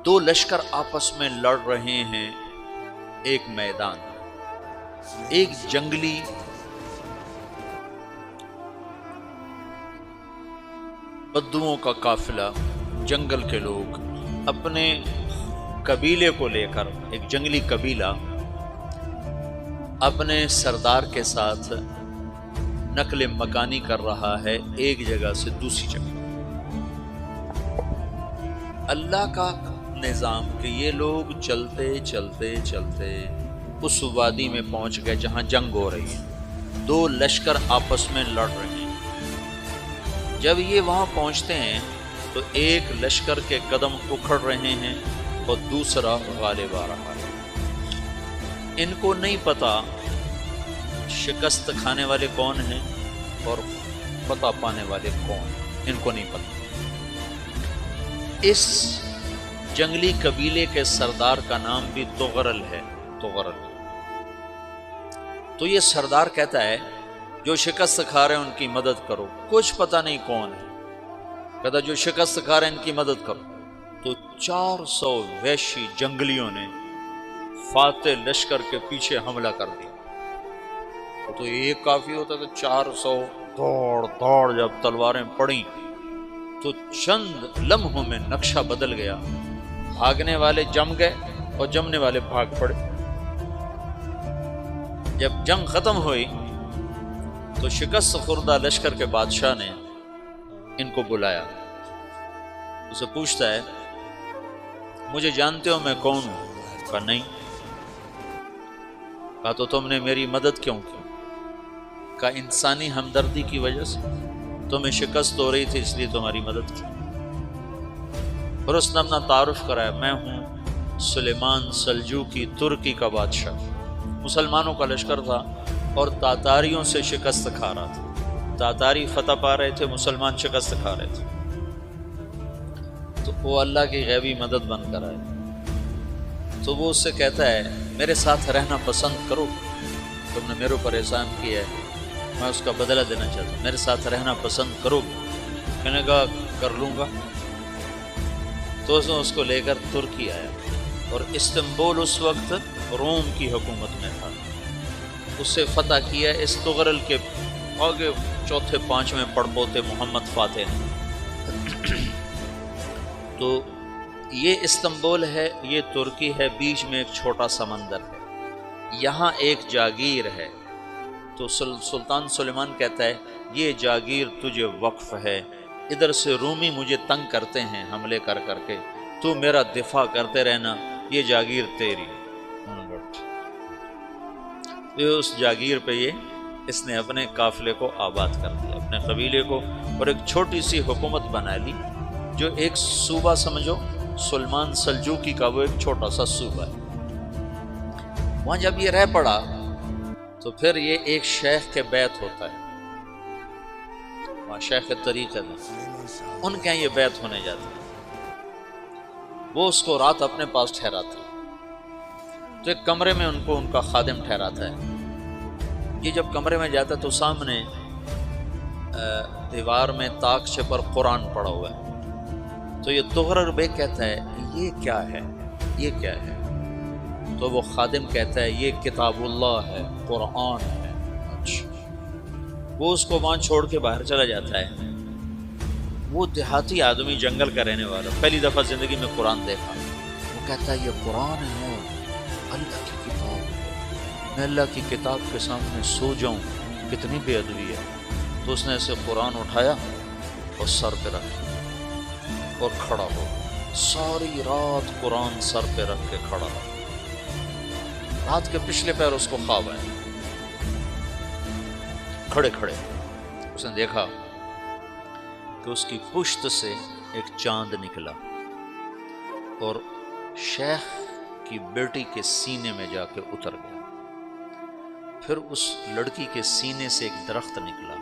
دو لشکر آپس میں لڑ رہے ہیں ایک میدان، ایک جنگلی بدوؤں کا قافلہ، جنگل کے لوگ اپنے قبیلے کو لے کر، ایک جنگلی قبیلہ اپنے سردار کے ساتھ نقل مکانی کر رہا ہے ایک جگہ سے دوسری جگہ۔ اللہ کا نظام کہ یہ لوگ چلتے چلتے چلتے اس وادی میں پہنچ گئے جہاں جنگ ہو رہی ہے، دو لشکر آپس میں لڑ رہے ہیں۔ جب یہ وہاں پہنچتے ہیں تو ایک لشکر کے قدم اکھڑ رہے ہیں اور دوسرا غالب آ رہا ہے۔ ان کو نہیں پتا شکست کھانے والے کون ہیں اور فتح پانے والے کون، ان کو نہیں پتا۔ اس جنگلی قبیلے کے سردار کا نام بھی تغرل ہے، تغرل۔ تو یہ سردار کہتا ہے جو شکست کھا رہے ہیں ان کی مدد کرو، کچھ پتہ نہیں کون ہے، کہتا جو شکست کھا رہے ہیں ان کی مدد کرو۔ تو 400 وحشی جنگلیوں نے فاتح لشکر کے پیچھے حملہ کر دیا۔ تو ایک کافی ہوتا تو 400 دوڑ دوڑ جب تلواریں پڑیں تو چند لمحوں میں نقشہ بدل گیا، بھاگنے والے جم گئے اور جمنے والے بھاگ پڑے۔ جب جنگ ختم ہوئی تو شکست خوردہ لشکر کے بادشاہ نے ان کو بلایا، اسے پوچھتا ہے مجھے جانتے ہو میں کون ہوں؟ کہا نہیں۔ کہا تو تم نے میری مدد کیوں کی؟ کہا انسانی ہمدردی کی وجہ سے، تمہیں شکست ہو رہی تھی اس لیے تمہاری مدد کی۔ اور اس نے اپنا تعارف کرایا، میں ہوں سلیمان سلجوقی، ترکی کا بادشاہ۔ مسلمانوں کا لشکر تھا اور تاتاریوں سے شکست کھا رہا تھا، تاتاری فتح پا رہے تھے، مسلمان شکست کھا رہے تھے۔ تو وہ اللہ کی غیبی مدد بن کر آئے۔ تو وہ اس سے کہتا ہے میرے ساتھ رہنا پسند کرو، تم نے میرے اوپر احسان کیا ہے، میں اس کا بدلہ دینا چاہتا ہوں، میرے ساتھ رہنا پسند کرو؟ میں نے کہا کر لوں گا۔ تو اس نے اس کو لے کر ترکی آیا، اور استنبول اس وقت روم کی حکومت میں تھا۔ اسے فتح کیا اس تغرل کے آگے چوتھے پانچویں پڑپوتے محمد فاتح نے۔ تو یہ استنبول ہے، یہ ترکی ہے، بیچ میں ایک چھوٹا سمندر ہے، یہاں ایک جاگیر ہے۔ تو سلطان سلیمان کہتا ہے یہ جاگیر تجھے وقف ہے، ادھر سے رومی مجھے تنگ کرتے ہیں حملے کر کر کے، تو میرا دفاع کرتے رہنا، یہ جاگیر تیری۔ اس جاگیر پہ اس نے اپنے قافلے کو آباد کر دیا، اپنے قبیلے کو، اور ایک چھوٹی سی حکومت بنا لی، جو ایک صوبہ سمجھو سلمان سلجوقی کا، وہ ایک چھوٹا سا صوبہ ہے۔ وہاں جب یہ رہ پڑا تو پھر یہ ایک شیخ کے بیت ہوتا ہے، وہاں شیخ طریقہ ہے، ان کے یہاں یہ بیت ہونے جاتا ہے۔ وہ اس کو رات اپنے پاس ٹھہراتا ہے، تو ایک کمرے میں ان کو ان کا خادم ٹھہراتا ہے۔ یہ جب کمرے میں جاتا ہے تو سامنے دیوار میں طاقچے پر قرآن پڑا ہوا ہے۔ تو یہ تغرل بیگ کہتا ہے یہ کیا ہے، یہ کیا ہے؟ تو وہ خادم کہتا ہے یہ کتاب اللہ ہے، قرآن ہے۔ اچھا۔ وہ اس کو وہاں چھوڑ کے باہر چلا جاتا ہے۔ وہ دیہاتی آدمی، جنگل کا رہنے والا، پہلی دفعہ زندگی میں قرآن دیکھا، وہ کہتا ہے یہ قرآن ہے، اللہ کی کتاب ہے، میں اللہ کی کتاب کے سامنے سو جاؤں، کتنی بے ادبی ہے۔ تو اس نے اسے قرآن اٹھایا اور سر پہ رکھا اور کھڑا ہو، ساری رات قرآن سر پہ رکھ کے کھڑا رہا۔ رات کے پچھلے پہر اس کو خواب آیا، کھڑے کھڑے اس نے دیکھا کہ اس کی پشت سے ایک چاند نکلا اور شیخ کی بیٹی کے سینے میں جا کے اتر گیا۔ پھر اس لڑکی کے سینے سے ایک درخت نکلا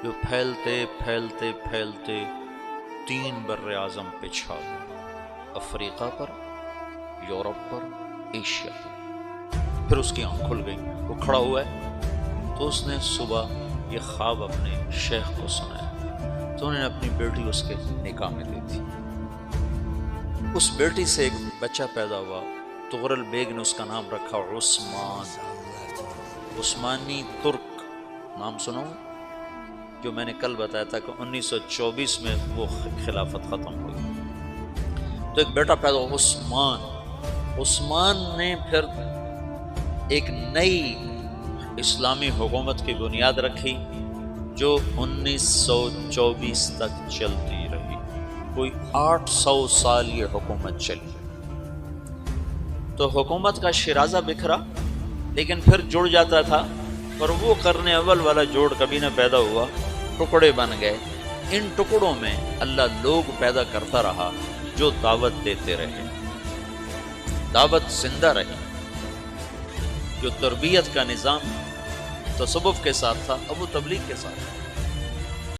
جو پھیلتے پھیلتے پھیلتے 3 بر اعظم پہ چھا گیا، افریقہ پر، یورپ پر، ایشیا پر۔ پھر اس کی آنکھ کھل گئی، وہ کھڑا ہوا ہے۔ تو اس نے صبح یہ خواب اپنے شیخ کو سنایا، تو انہوں نے اپنی بیٹی اس کے نکاح میں دی تھی۔ اس بیٹی سے ایک بچہ پیدا ہوا، تغرل بیگ نے اس کا نام رکھا عثمان، عثمانی ترک نام سنو، جو میں نے کل بتایا تھا کہ 1924 میں وہ خلافت ختم ہوئی۔ تو ایک بیٹا پیدا ہوا عثمان، عثمان نے پھر ایک نئی اسلامی حکومت کی بنیاد رکھی جو 1924 تک چلتی رہی، کوئی 800 سال یہ حکومت چلی۔ تو حکومت کا شیرازہ بکھرا لیکن پھر جڑ جاتا تھا، اور وہ قرن اول والا جوڑ کبھی نہ پیدا ہوا، ٹکڑے بن گئے۔ ان ٹکڑوں میں اللہ لوگ پیدا کرتا رہا جو دعوت دیتے رہے، دعوت زندہ رہی۔ جو تربیت کا نظام تصوف کے ساتھ تھا اب وہ تبلیغ کے ساتھ ہے۔